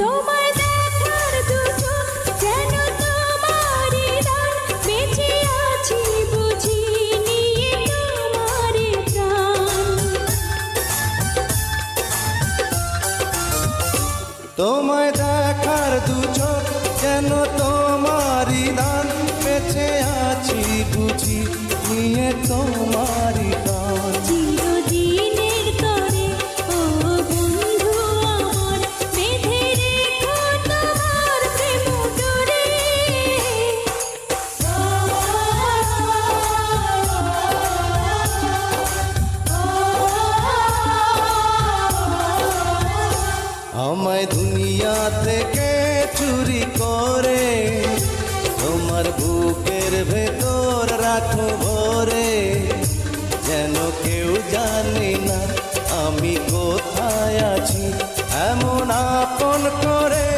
তোমায় দেখার দুটো যেন তোমারই দান, বেঁচে আছি বুঝি নিয়ে তোমারই প্রাণ। তোমায় দেখার দু চোখ যেন তোমারই দান, বেঁচে আছি বুঝি নিয়ে তোমারই প্রাণ। চিরদিনের তরে ও বন্ধু আমার, বেঁধে রেখো তোমার প্রেম ডোরে। আমায় দুনিয়া থেকে চুরি করে তোমার বুকের ভেতর রাখো ভরে, যেন কেউ জানে না আমি কোথায় আছি, এমন আপন করে